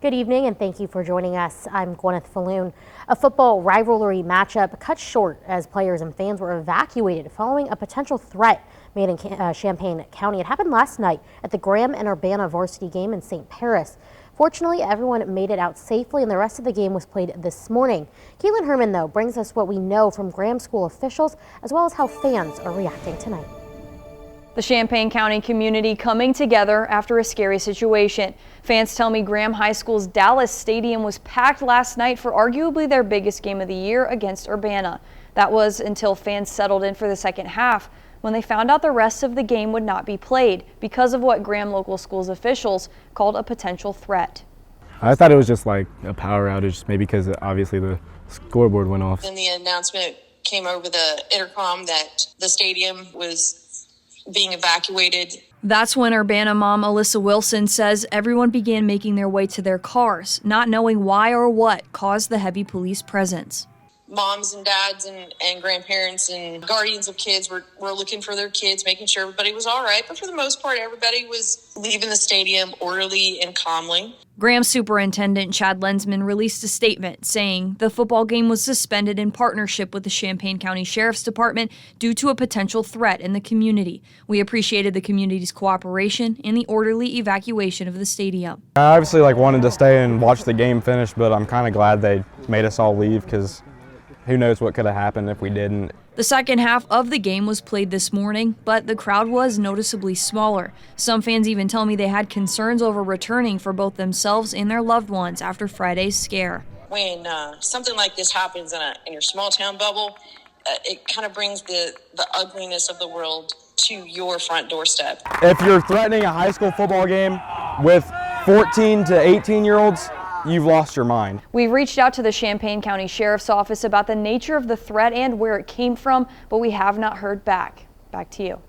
Good evening and thank you for joining us. I'm Gwyneth Falloon. A football rivalry matchup cut short as players and fans were evacuated following a potential threat made in Champaign County. It happened last night at the Graham and Urbana varsity game in St. Paris. Fortunately, everyone made it out safely and the rest of the game was played this morning. Kaitlyn Herman, though, brings us what we know from Graham school officials as well as how fans are reacting tonight. The Champaign County community coming together after a scary situation. Fans tell me Graham High School's Dallas Stadium was packed last night for arguably their biggest game of the year against Urbana. That was until fans settled in for the second half when they found out the rest of the game would not be played because of what Graham local schools officials called a potential threat. I thought it was just like a power outage, maybe because obviously the scoreboard went off. Then the announcement came over the intercom that the stadium was being evacuated. That's when Urbana mom Alyssa Wilson says everyone began making their way to their cars, not knowing why or what caused the heavy police presence. Moms and dads and grandparents and guardians of kids were looking for their kids, making sure everybody was all right. But for the most part, everybody was leaving the stadium orderly and calmly. Graham Superintendent Chad Lensman released a statement saying the football game was suspended in partnership with the Champaign County Sheriff's Department due to a potential threat in the community. We appreciated the community's cooperation in the orderly evacuation of the stadium. I obviously wanted to stay and watch the game finish, but I'm kind of glad they made us all leave because who knows what could have happened if we didn't. The second half of the game was played this morning, but the crowd was noticeably smaller. Some fans even tell me they had concerns over returning for both themselves and their loved ones after Friday's scare. When something like this happens in your small town bubble, it kind of brings the ugliness of the world to your front doorstep. If you're threatening a high school football game with 14 to 18-year-olds, you've lost your mind. We reached out to the Champaign County Sheriff's Office about the nature of the threat and where it came from, but we have not heard back. Back to you.